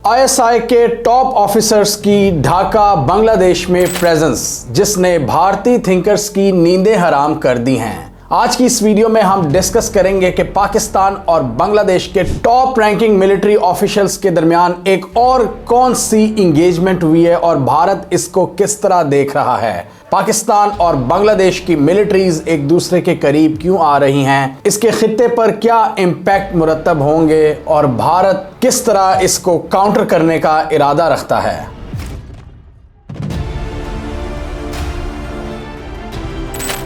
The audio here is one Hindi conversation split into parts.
आईएसआई के टॉप ऑफिसर्स की ढाका बांग्लादेश में प्रेजेंस, जिसने भारतीय थिंकर्स की नींदें हराम कर दी हैं। आज की इस वीडियो में हम डिस्कस करेंगे कि पाकिस्तान और बांग्लादेश के टॉप रैंकिंग मिलिट्री ऑफिशियल्स के दरमियान एक और कौन सी इंगेजमेंट हुई है और भारत इसको किस तरह देख रहा है। पाकिस्तान और बांग्लादेश की मिलिट्रीज एक दूसरे के करीब क्यों आ रही हैं, इसके खित्ते पर क्या इंपैक्ट मुरतब होंगे और भारत किस तरह इसको काउंटर करने का इरादा रखता है।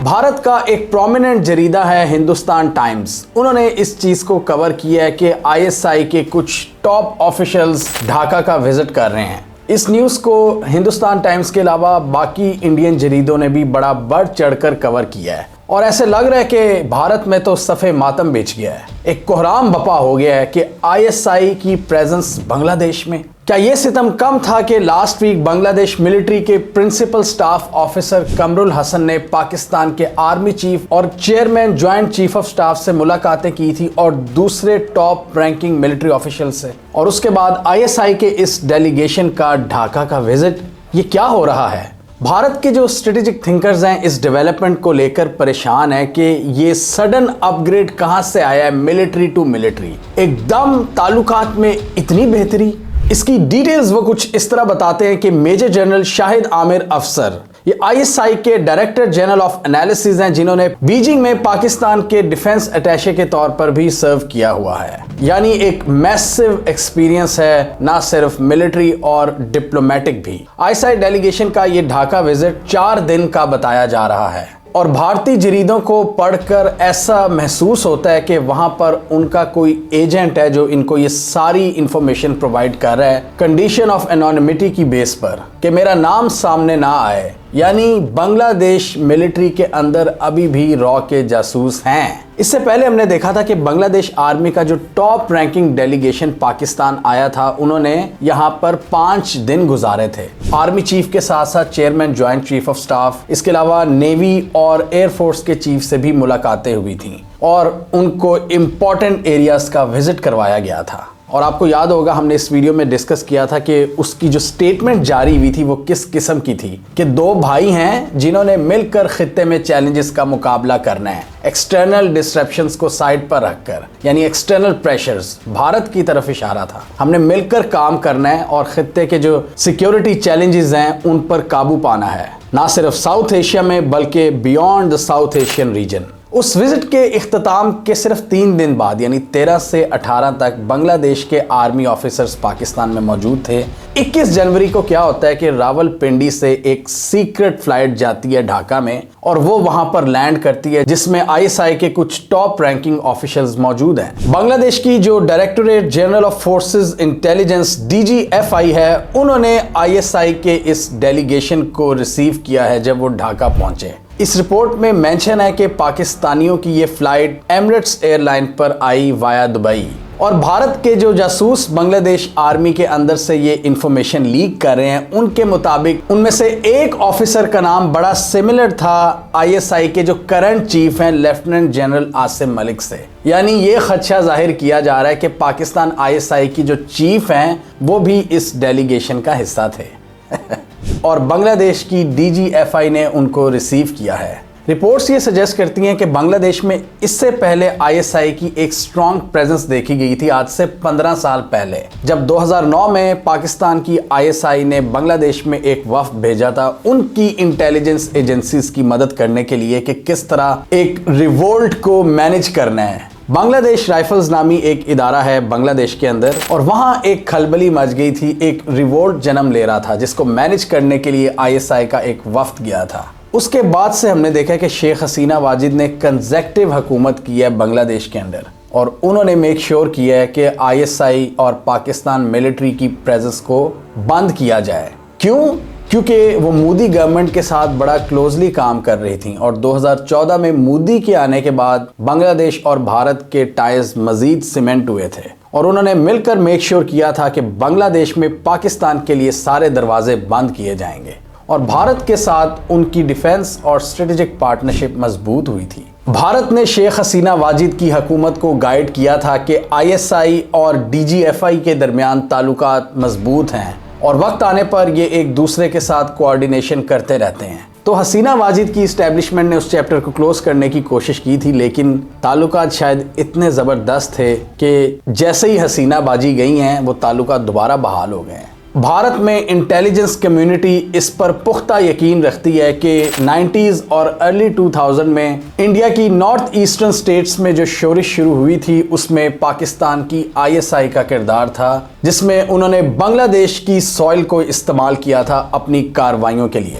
भारत का एक प्रोमिनेंट जरीदा है हिंदुस्तान टाइम्स। उन्होंने इस चीज को कवर किया है कि आईएसआई के कुछ टॉप ऑफिशियल्स ढाका का विजिट कर रहे हैं। इस न्यूज़ को हिंदुस्तान टाइम्स के अलावा बाकी इंडियन जरीदों ने भी बड़ा बढ़ चढ़कर कवर किया है और ऐसे लग रहा है कि भारत में तो सफ़े मातम बिछ गया है। एक कोहराम बपा हो गया है कि आईएसआई की प्रेजेंस बांग्लादेश में। क्या ये सितम कम था कि लास्ट वीक बांग्लादेश मिलिट्री के principal staff officer Kamrul Hasan ने पाकिस्तान के आर्मी चीफ और chairman joint chief of staff से मुलाकातें की थी और दूसरे टॉप रैंकिंग मिलिट्री ऑफिशियल से, और उसके बाद आईएसआई के इस डेलीगेशन का ढाका का विजिट। ये क्या हो रहा है? भारत के जो स्ट्रेटेजिक थिंकर्स हैं इस डेवलपमेंट को लेकर परेशान है कि ये सडन अपग्रेड कहां से आया है मिलिट्री टू मिलिट्री। एकदम ताल्लुकात में इतनी बेहतरी। इसकी डिटेल्स वो कुछ इस तरह बताते हैं कि मेजर जनरल शाहिद आमिर अफसर, ये आईएसआई के डायरेक्टर जनरल ऑफ एनालिसिस हैं, जिन्होंने बीजिंग में पाकिस्तान के डिफेंस अटैचे के तौर पर भी सर्व किया हुआ है। यानी एक मैसिव एक्सपीरियंस है, ना सिर्फ मिलिट्री और डिप्लोमेटिक भी। आईएसआई डेलीगेशन का ये ढाका विजिट 4 दिन का बताया जा रहा है और भारतीय जरीदों को पढ़कर ऐसा महसूस होता है कि वहां पर उनका कोई एजेंट है जो इनको ये सारी इंफॉर्मेशन प्रोवाइड कर रहा है कंडीशन ऑफ एनोनिमिटी की बेस पर, कि मेरा नाम सामने ना आए। यानी बांग्लादेश मिलिट्री के अंदर अभी भी रॉ के जासूस हैं। इससे पहले हमने देखा था कि बांग्लादेश आर्मी का जो टॉप रैंकिंग डेलीगेशन पाकिस्तान आया था, उन्होंने यहाँ पर 5 दिन गुजारे थे। आर्मी चीफ के साथ साथ chairman joint chief of staff, इसके अलावा नेवी और एयरफोर्स के चीफ से भी मुलाकातें हुई थी और उनको इम्पोर्टेंट एरियाज का विजिट करवाया गया था। और आपको याद होगा हमने इस वीडियो में डिस्कस किया था कि उसकी जो स्टेटमेंट जारी हुई थी वो किस किस्म की थी, कि 2 भाई हैं जिन्होंने मिलकर खित्ते में चैलेंजेस का मुकाबला करना है, एक्सटर्नल डिस्ट्रप्शंस को साइड पर रखकर, यानी एक्सटर्नल प्रेशर्स। भारत की तरफ इशारा था, हमने मिलकर काम करना है और खित्ते के जो सिक्योरिटी चैलेंजेस हैं उन पर काबू पाना है, ना सिर्फ साउथ एशिया में बल्कि beyond the south Asian region. उस विजिट के इख्तिताम के सिर्फ 3 दिन बाद यानी 13 से 18 तक बांग्लादेश के आर्मी ऑफिसर्स पाकिस्तान में मौजूद थे। 21 जनवरी को क्या होता है कि रावलपिंडी से एक सीक्रेट फ्लाइट जाती है ढाका में और वो वहां पर लैंड करती है, जिसमें आईएसआई के कुछ टॉप रैंकिंग ऑफिशियल्स मौजूद हैं। बांग्लादेश की जो directorate general of forces intelligence DGFI है, उन्होंने आईएसआई के इस डेलीगेशन को रिसीव किया है जब वो ढाका पहुंचे। इस रिपोर्ट में मेंशन है कि पाकिस्तानियों की ये फ्लाइट एमिरेट्स एयरलाइन पर आई वाया दुबई और भारत के जो जासूस बांग्लादेश आर्मी के अंदर से ये इंफॉर्मेशन लीक कर रहे हैं, उनके मुताबिक उनमें से एक ऑफिसर का नाम बड़ा सिमिलर था आईएसआई के जो करंट चीफ हैं लेफ्टिनेंट जनरल आसिम मलिक से। यानी ये खदशा जाहिर किया जा रहा है कि पाकिस्तान आईएसआई की जो चीफ हैं वो भी इस डेलीगेशन का हिस्सा थे और बांग्लादेश की DGFI ने उनको रिसीव किया है। रिपोर्ट्स ये सजेस्ट करती हैं कि बांग्लादेश में इससे पहले आईएसआई की एक स्ट्रॉन्ग प्रेजेंस देखी गई थी आज से 15 साल पहले, जब 2009 में पाकिस्तान की आईएसआई ने बांग्लादेश में एक वफ्द भेजा था उनकी इंटेलिजेंस एजेंसीज की मदद करने के लिए कि किस तरह एक रिवोल्ट को मैनेज करना है। बांग्लादेश राइफल्स नामी एक इदारा है बांग्लादेश के अंदर और वहां एक खलबली मच गई थी, एक रिवोल्ट जन्म ले रहा था जिसको मैनेज करने के लिए आईएसआई का एक वफ्द गया था। उसके बाद से हमने देखा कि शेख हसीना वाजिद ने कंसेक्टिव हुकूमत की है बांग्लादेश के अंदर और उन्होंने मेक श्योर किया है कि आईएसआई और पाकिस्तान मिलिट्री की प्रेजेंस को बंद किया जाए। क्यों? क्योंकि वो मोदी गवर्नमेंट के साथ बड़ा क्लोजली काम कर रही थी और 2014 में मोदी के आने के बाद बांग्लादेश और भारत के टाइज मजीद सीमेंट हुए थे और उन्होंने मिलकर मेक श्योर किया था कि बांग्लादेश में पाकिस्तान के लिए सारे दरवाजे बंद किए जाएंगे और भारत के साथ उनकी डिफेंस और स्ट्रेटेजिक पार्टनरशिप मजबूत हुई थी। भारत ने शेख हसीना वाजिद की हुकूमत को गाइड किया था कि ISI और DGFI के दरमियान ताल्लुकात मजबूत हैं और वक्त आने पर ये एक दूसरे के साथ कोऑर्डिनेशन करते रहते हैं। तो हसीना वाजिद की इस्टेब्लिशमेंट ने उस चैप्टर को क्लोज करने की कोशिश की थी, लेकिन ताल्लुकात शायद इतने ज़बरदस्त थे कि जैसे ही हसीना बाजी गई हैं वो ताल्लुकात दोबारा बहाल हो गए हैं। भारत में इंटेलिजेंस कम्युनिटी इस पर पुख्ता यकीन रखती है कि 90s और अर्ली 2000 में इंडिया की नॉर्थ ईस्टर्न स्टेट्स में जो शोरिश शुरू हुई थी उसमें पाकिस्तान की ISI का किरदार था, जिसमें उन्होंने बांग्लादेश की सॉइल को इस्तेमाल किया था अपनी कार्रवाइयों के लिए।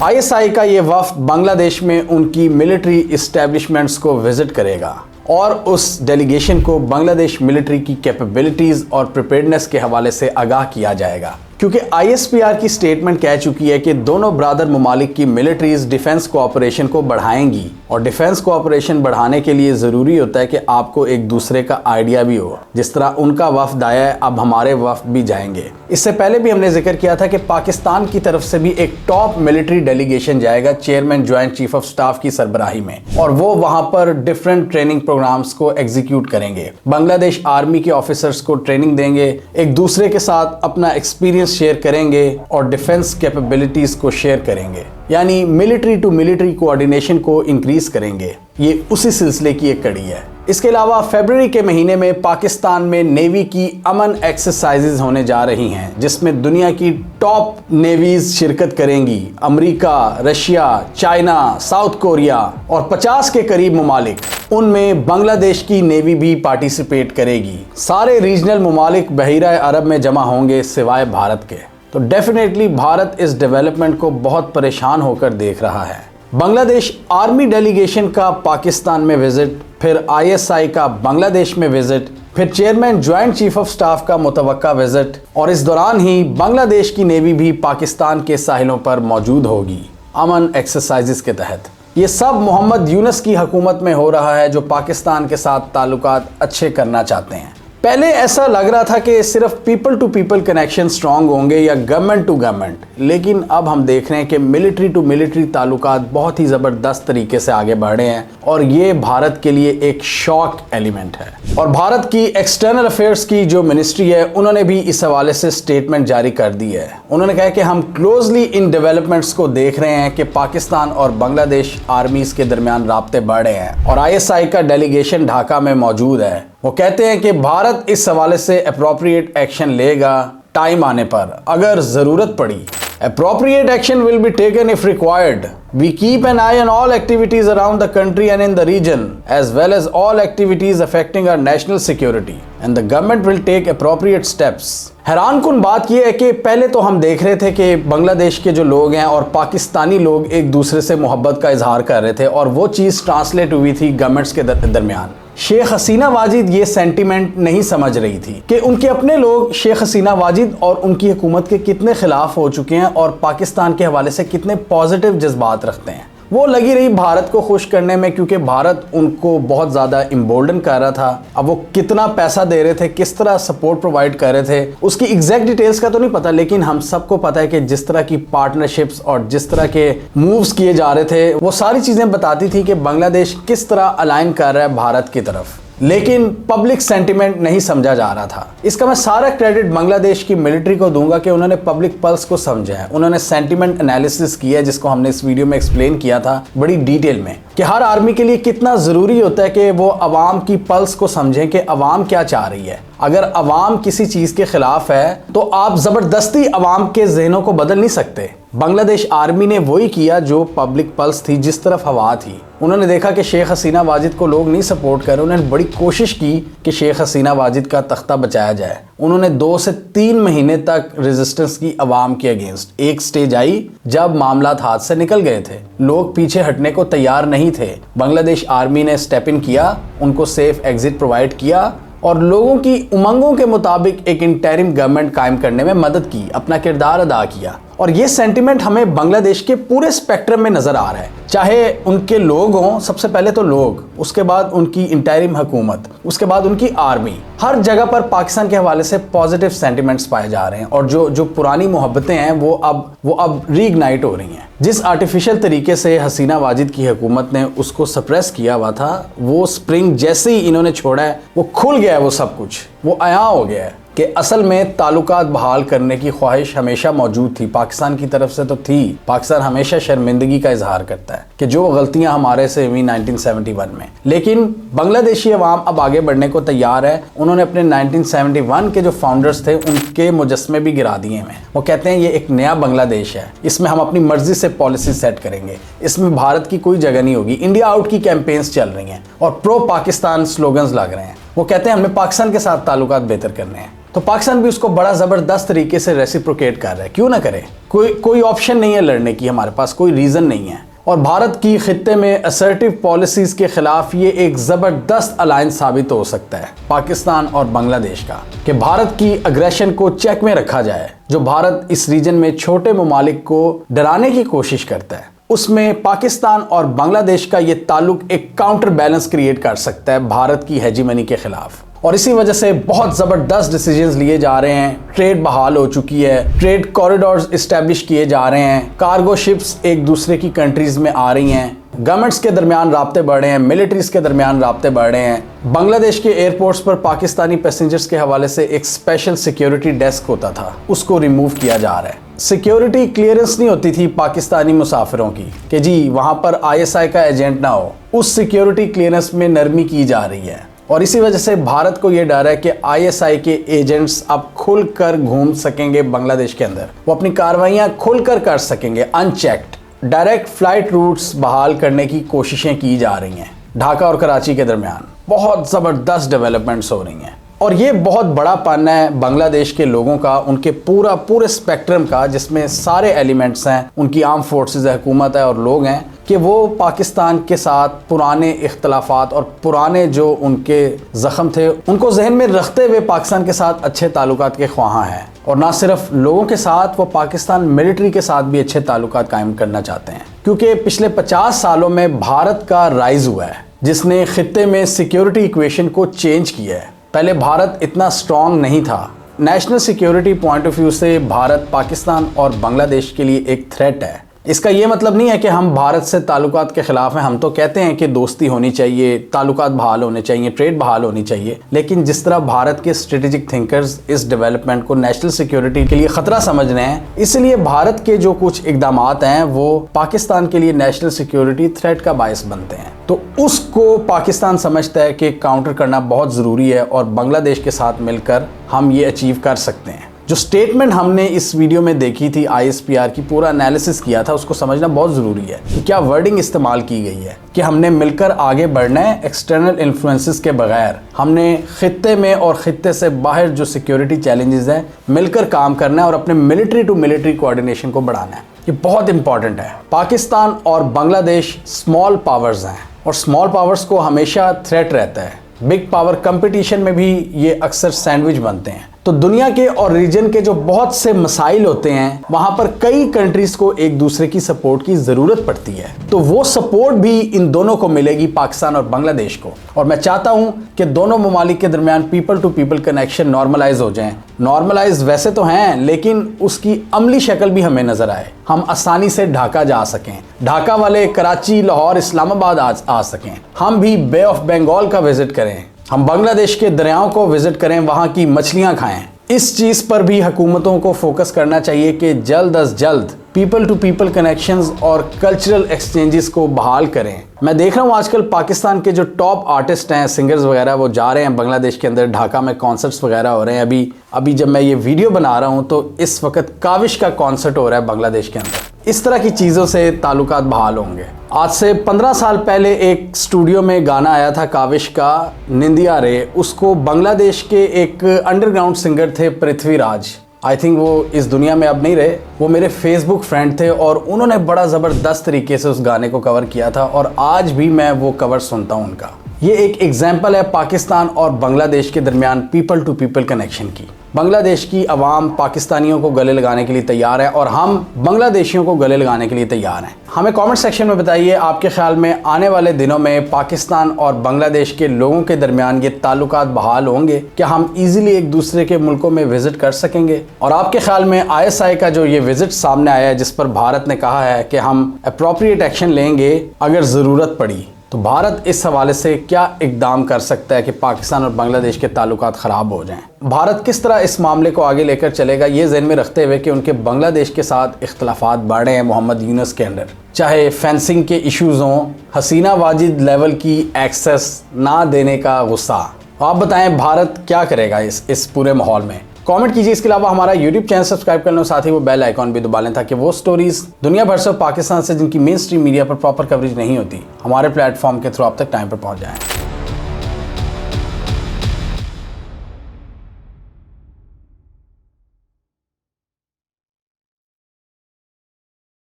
ISI का ये वफ्द बांग्लादेश में उनकी मिलिट्री इस्टेब्लिशमेंट्स को विजिट करेगा और उस डेलीगेशन को बांग्लादेश मिलिट्री की कैपेबिलिटीज़ और प्रिपेयर्डनेस के हवाले से आगाह किया जाएगा, क्योंकि ISPR की स्टेटमेंट कह चुकी है कि दोनों ब्रादर ममालिक की मिलिट्रीज डिफेंस कोऑपरेशन को बढ़ाएंगी और डिफेंस कोऑपरेशन बढ़ाने के लिए ज़रूरी होता है कि आपको एक दूसरे का आइडिया भी हो। जिस तरह उनका वफ्द आया है, अब हमारे वफ्द भी जाएंगे। इससे पहले भी हमने जिक्र किया था कि पाकिस्तान की तरफ से भी एक टॉप मिलिट्री डेलीगेशन जाएगा chairman joint chief of staff की सरबराही में, और वो वहां पर डिफरेंट ट्रेनिंग प्रोग्राम्स को एग्जीक्यूट करेंगे। बांग्लादेश आर्मी के ऑफिसर्स को ट्रेनिंग देंगे, एक दूसरे के साथ अपना एक्सपीरियंस शेयर करेंगे और डिफेंस कैपेबिलिटीज को शेयर करेंगे, यानी मिलिट्री टू मिलिट्री कोऑर्डिनेशन को इंक्रीज करेंगे। ये उसी सिलसिले की एक कड़ी है। इसके अलावा फरवरी के महीने में पाकिस्तान में नेवी की अमन एक्सरसाइजेज होने जा रही हैं, जिसमें दुनिया की टॉप नेवीज शिरकत करेंगी। America, Russia, China, south Korea और 50 के करीब ममालिक, उनमें बांग्लादेश की नेवी भी पार्टिसिपेट करेगी। सारे रीजनल ममालिक बहीरा अरब में जमा होंगे सिवाय भारत के। तो डेफिनेटली भारत इस डेवलपमेंट को बहुत परेशान होकर देख रहा है। बांग्लादेश आर्मी डेलीगेशन का पाकिस्तान में विजिट, फिर ISI का बांग्लादेश में विजिट, फिर chairman joint chief of staff का मुतवक्का विजिट, और इस दौरान ही बांग्लादेश की नेवी भी पाकिस्तान के साहिलों पर मौजूद होगी अमन एक्सरसाइजेस के तहत। ये सब मोहम्मद यूनुस की हुकूमत में हो रहा है, जो पाकिस्तान के साथ ताल्लुकात अच्छे करना चाहते हैं। पहले ऐसा लग रहा था कि सिर्फ people to people connection strong होंगे या गवर्नमेंट टू गवर्नमेंट, लेकिन अब हम देख रहे हैं कि मिलिट्री टू मिलिट्री ताल्लुकात बहुत ही ज़बरदस्त तरीके से आगे बढ़ रहे हैं, और ये भारत के लिए एक शॉक एलिमेंट है। और भारत की एक्सटर्नल अफेयर्स की जो मिनिस्ट्री है, उन्होंने भी इस हवाले से स्टेटमेंट जारी कर दी है। उन्होंने कहा कि हम क्लोजली इन डेवलपमेंट्स को देख रहे हैं कि पाकिस्तान और बांग्लादेश आर्मीज के दरमियान राब्ते बढ़ रहे हैं, और ISI का डेलीगेशन ढाका में मौजूद है। वो कहते हैं कि भारत इस हवाले से अप्रोप्रिएट एक्शन लेगा टाइम आने पर, अगर ज़रूरत पड़ी। Appropriate action will be taken if required. We keep an eye on all activities around the country and in the region, as well as all activities affecting our national security, and the government will take appropriate steps. हैरानकुन बात यह है कि पहले तो हम देख रहे थे कि बांग्लादेश के जो लोग हैं और पाकिस्तानी लोग एक दूसरे से मोहब्बत का इजहार कर रहे थे, और वो चीज़ ट्रांसलेट हुई थी गवर्नमेंट्स के दरमियान। शेख हसीना वाजिद ये सेंटीमेंट नहीं समझ रही थी कि उनके अपने लोग शेख हसीना वाजिद और उनकी हुकूमत के कितने खिलाफ हो चुके हैं और पाकिस्तान के हवाले से कितने पॉजिटिव जज्बात रखते हैं। वो लगी रही भारत को खुश करने में, क्योंकि भारत उनको बहुत ज़्यादा इम्बोल्डन कर रहा था। अब वो कितना पैसा दे रहे थे, किस तरह सपोर्ट प्रोवाइड कर रहे थे, उसकी एग्जैक्ट डिटेल्स का तो नहीं पता, लेकिन हम सबको पता है कि जिस तरह की पार्टनरशिप्स और जिस तरह के मूव्स किए जा रहे थे, वो सारी चीज़ें बताती थी कि बांग्लादेश किस तरह अलाइन कर रहा है भारत की तरफ। लेकिन पब्लिक सेंटिमेंट नहीं समझा जा रहा था। इसका मैं सारा क्रेडिट बांग्लादेश की मिलिट्री को दूंगा कि उन्होंने पब्लिक पल्स को समझा है, उन्होंने सेंटिमेंट एनालिसिस किया है, जिसको हमने इस वीडियो में एक्सप्लेन किया था बड़ी डिटेल में, कि हर आर्मी के लिए कितना ज़रूरी होता है कि वो अवाम की पल्स को समझें कि अवाम क्या चाह रही है। अगर अवाम किसी चीज़ के खिलाफ है तो आप ज़बरदस्ती अवाम के जहनों को बदल नहीं सकते। बांग्लादेश आर्मी ने वही किया जो पब्लिक पल्स थी, जिस तरफ हवा थी। उन्होंने देखा कि शेख हसीना वाजिद को लोग नहीं सपोर्ट कर रहे, उन्होंने बड़ी कोशिश की कि शेख हसीना वाजिद का तख्ता बचाया जाए। उन्होंने 2 से 3 महीने तक रेजिस्टेंस की अवाम के अगेंस्ट। एक स्टेज आई जब मामला हाथ से निकल गए थे, लोग पीछे हटने को तैयार नहीं थे। बांग्लादेश आर्मी ने स्टेप इन किया, उनको सेफ एग्जिट प्रोवाइड किया और लोगों की उमंगों के मुताबिक एक इंटरिम गवर्नमेंट कायम करने में मदद की, अपना किरदार अदा किया। और ये सेंटिमेंट हमें बांग्लादेश के पूरे स्पेक्ट्रम में नजर आ रहा है, चाहे उनके लोग हों, सबसे पहले तो लोग, उसके बाद उनकी इंटरिम हुकूमत, उसके बाद उनकी आर्मी। हर जगह पर पाकिस्तान के हवाले से पॉजिटिव सेंटिमेंट्स पाए जा रहे हैं और जो पुरानी मोहब्बतें हैं वो अब रीइग्नाइट हो रही हैं। जिस आर्टिफिशियल तरीके से हसीना वाजिद की हुकूमत ने उसको सप्रेस किया हुआ था, वो स्प्रिंग जैसे ही इन्होंने छोड़ा है वो खुल गया है, वो सब कुछ वो आया हो गया है कि असल में ताल्लुकात बहाल करने की ख्वाहिश हमेशा मौजूद थी, पाकिस्तान की तरफ से तो थी। पाकिस्तान हमेशा शर्मिंदगी का इजहार करता है कि जो गलतियां हमारे से हुई 1971 में, लेकिन बांग्लादेशी अवाम अब आगे बढ़ने को तैयार है। उन्होंने अपने 1971 के जो फाउंडर्स थे उनके मुजस्मे भी गिरा दिए हैं। वो कहते हैं ये एक नया बांग्लादेश है, इसमें हम अपनी मर्जी से पॉलिसी सेट करेंगे, इसमें भारत की कोई जगह नहीं होगी। इंडिया आउट की कैंपेन्स चल रही हैं और प्रो पाकिस्तान स्लोगन्स लग रहे हैं। वो कहते हैं हमने पाकिस्तान के साथ ताल्लुकात बेहतर करने हैं, तो पाकिस्तान भी उसको बड़ा ज़बरदस्त तरीके से रेसिप्रोकेट कर रहा है। क्यों ना करे, कोई ऑप्शन नहीं है लड़ने की, हमारे पास कोई रीज़न नहीं है। और भारत की खित्ते में असर्टिव पॉलिसीज़ के खिलाफ ये एक ज़बरदस्त अलायंस साबित हो सकता है पाकिस्तान और बांग्लादेश का, कि भारत की अग्रेशन को चेक में रखा जाए। जो भारत इस रीजन में छोटे ममालिक को डराने की कोशिश करता है, उसमें पाकिस्तान और बांग्लादेश का ये ताल्लुक एक काउंटर बैलेंस क्रिएट कर सकता है भारत की हेजीमनी के खिलाफ। और इसी वजह से बहुत ज़बरदस्त डिसीजंस लिए जा रहे हैं। ट्रेड बहाल हो चुकी है, ट्रेड कॉरिडोर्स इस्टेब्लिश किए जा रहे हैं, कार्गो शिप्स एक दूसरे की कंट्रीज़ में आ रही हैं, गवर्नमेंट्स के दरमियान राब्ते बढ़ रहे हैं, मिलिट्रीज के दरमियान राब्ते बढ़ रहे हैं। बांग्लादेश के एयरपोर्ट्स पर पाकिस्तानी पैसेंजर्स के हवाले से एक स्पेशल सिक्योरिटी डेस्क होता था, उसको रिमूव किया जा रहा है। सिक्योरिटी क्लियरेंस नहीं होती थी पाकिस्तानी मुसाफिरों की कि जी वहाँ पर ISI का एजेंट ना हो, उस सिक्योरिटी क्लियरेंस में नरमी की जा रही है। और इसी वजह से भारत को ये डर है कि ISI के एजेंट्स अब खुलकर घूम सकेंगे बांग्लादेश के अंदर, वो अपनी कार्रवाइयाँ खुलकर कर सकेंगे अनचेक्ड। डायरेक्ट फ्लाइट रूट्स बहाल करने की कोशिशें की जा रही हैं। ढाका और कराची के दरमियान बहुत ज़बरदस्त डेवलपमेंट्स हो रही हैं और ये बहुत बड़ा पन है बांग्लादेश के लोगों का, उनके पूरे स्पेक्ट्रम का, जिसमें सारे एलिमेंट्स हैं, उनकी आर्म फोर्सेस है, हुकूमत है और लोग हैं, कि वो पाकिस्तान के साथ पुराने इख्तलाफात और पुराने जो उनके ज़ख्म थे उनको जहन में रखते हुए पाकिस्तान के साथ अच्छे ताल्लुकात के ख्वाहां हैं। और ना सिर्फ लोगों के साथ, वो पाकिस्तान मिलिट्री के साथ भी अच्छे ताल्लुकात कायम करना चाहते हैं, क्योंकि पिछले 50 सालों में भारत का राइज हुआ है जिसने खित्ते में सिक्योरिटी इक्वेशन को चेंज किया है। पहले भारत इतना स्ट्रॉन्ग नहीं था। National security point of view से भारत पाकिस्तान और बांग्लादेश के लिए एक थ्रेट है। इसका ये मतलब नहीं है कि हम भारत से ताल्लुकात के खिलाफ हैं, हम तो कहते हैं कि दोस्ती होनी चाहिए, ताल्लुकात बहाल होने चाहिए, ट्रेड बहाल होनी चाहिए, लेकिन जिस तरह भारत के स्ट्रेटेजिक थिंकर्स इस डेवलपमेंट को नेशनल सिक्योरिटी के लिए ख़तरा समझ रहे हैं, इसलिए भारत के जो कुछ इकदामात हैं वो पाकिस्तान के लिए नेशनल सिक्योरिटी थ्रेट का बायस बनते हैं। तो उसको पाकिस्तान समझता है कि काउंटर करना बहुत ज़रूरी है और बांग्लादेश के साथ मिलकर हम ये अचीव कर सकते हैं। जो स्टेटमेंट हमने इस वीडियो में देखी थी, ISPR की पूरा एनालिसिस किया था, उसको समझना बहुत ज़रूरी है कि क्या वर्डिंग इस्तेमाल की गई है कि हमने मिलकर आगे बढ़ना है एक्सटर्नल इन्फ्लुएंसेस के बगैर। हमने खित्ते में और खित्ते से बाहर जो सिक्योरिटी चैलेंजेस हैं मिलकर काम करना है और अपने मिलिट्री टू मिलिट्री कोऑर्डिनेशन को बढ़ाना है। ये बहुत इंपॉर्टेंट है। पाकिस्तान और बांग्लादेश स्मॉल पावर्स हैं और स्मॉल पावर्स को हमेशा थ्रेट रहता है। बिग पावर कंपटीशन में भी ये अक्सर सैंडविच बनते हैं। तो दुनिया के और रीजन के जो बहुत से मसाइल होते हैं वहां पर कई कंट्रीज को एक दूसरे की सपोर्ट की जरूरत पड़ती है, तो वो सपोर्ट भी इन दोनों को मिलेगी, पाकिस्तान और बांग्लादेश को। और मैं चाहता हूं कि दोनों ममालिक के दरमियान people to people connection normalize हो जाएं। नॉर्मलाइज वैसे तो हैं, लेकिन उसकी अमली शक्ल भी हमें नजर आए, हम आसानी से ढाका जा सकें, ढाका वाले कराची, लाहौर, इस्लामाबाद आ सकें, हम भी बे ऑफ बंगाल का विजिट करें, हम बांग्लादेश के दरियाओं को विजिट करें, वहाँ की मछलियाँ खाएं। इस चीज़ पर भी हुकूमतों को फोकस करना चाहिए कि जल्द अज जल्द पीपल टू पीपल कनेक्शंस और कल्चरल एक्सचेंजेस को बहाल करें। मैं देख रहा हूँ आजकल पाकिस्तान के जो टॉप आर्टिस्ट हैं, सिंगर्स वगैरह, वो जा रहे हैं बांग्लादेश के अंदर, ढाका में कॉन्सर्ट्स वगैरह हो रहे हैं। अभी जब मैं ये वीडियो बना रहा हूँ तो इस वक्त काविश का कॉन्सर्ट हो रहा है बांग्लादेश के अंदर। इस तरह की चीज़ों से ताल्लुकात बहाल होंगे। आज से 15 साल पहले एक स्टूडियो में गाना आया था काविश का, निंदिया रे, उसको बांग्लादेश के एक अंडरग्राउंड सिंगर थे पृथ्वीराज, आई थिंक वो इस दुनिया में अब नहीं रहे, वो मेरे फेसबुक फ्रेंड थे और उन्होंने बड़ा ज़बरदस्त तरीके से उस गाने को कवर किया था और आज भी मैं वो कवर सुनता हूँ उनका। ये एक एग्जाम्पल है पाकिस्तान और बांग्लादेश के दरमियान पीपल टू पीपल कनेक्शन की। बांग्लादेश की आवाम पाकिस्तानियों को गले लगाने के लिए तैयार है और हम बांग्लादेशियों को गले लगाने के लिए तैयार हैं। हमें कमेंट सेक्शन में बताइए आपके ख्याल में आने वाले दिनों में पाकिस्तान और बांग्लादेश के लोगों के दरमियान ये ताल्लुकात बहाल होंगे? क्या हम इजीली एक दूसरे के मुल्कों में विजिट कर सकेंगे? और आपके ख्याल में ISI का जो ये विजिट सामने आया है, जिस पर भारत ने कहा है कि हम अप्रोप्रिएट एक्शन लेंगे अगर ज़रूरत पड़ी, तो भारत इस हवाले से क्या इकदाम कर सकता है कि पाकिस्तान और बांग्लादेश के ताल्लुकात ख़राब हो जाएं? भारत किस तरह इस मामले को आगे लेकर चलेगा, ये ज़हन में रखते हुए कि उनके बांग्लादेश के साथ इख्तलाफात बढ़ रहे हैं मोहम्मद यूनुस के अंडर, चाहे फेंसिंग के इश्यूज़ हों, हसीना वाजिद लेवल की एक्सेस ना देने का गुस्सा। आप बताएं भारत क्या करेगा इस पूरे माहौल में? कमेंट कीजिए। इसके अलावा हमारा यूट्यूब चैनल सब्सक्राइब कर लें और साथ ही वो बेल आइकॉन भी दबा लें ताकि वो स्टोरीज दुनिया भर से पाकिस्तान से जिनकी मेन स्ट्रीम मीडिया पर प्रॉपर कवरेज नहीं होती, हमारे प्लेटफॉर्म के थ्रू आप तक टाइम पर पहुंच जाएं।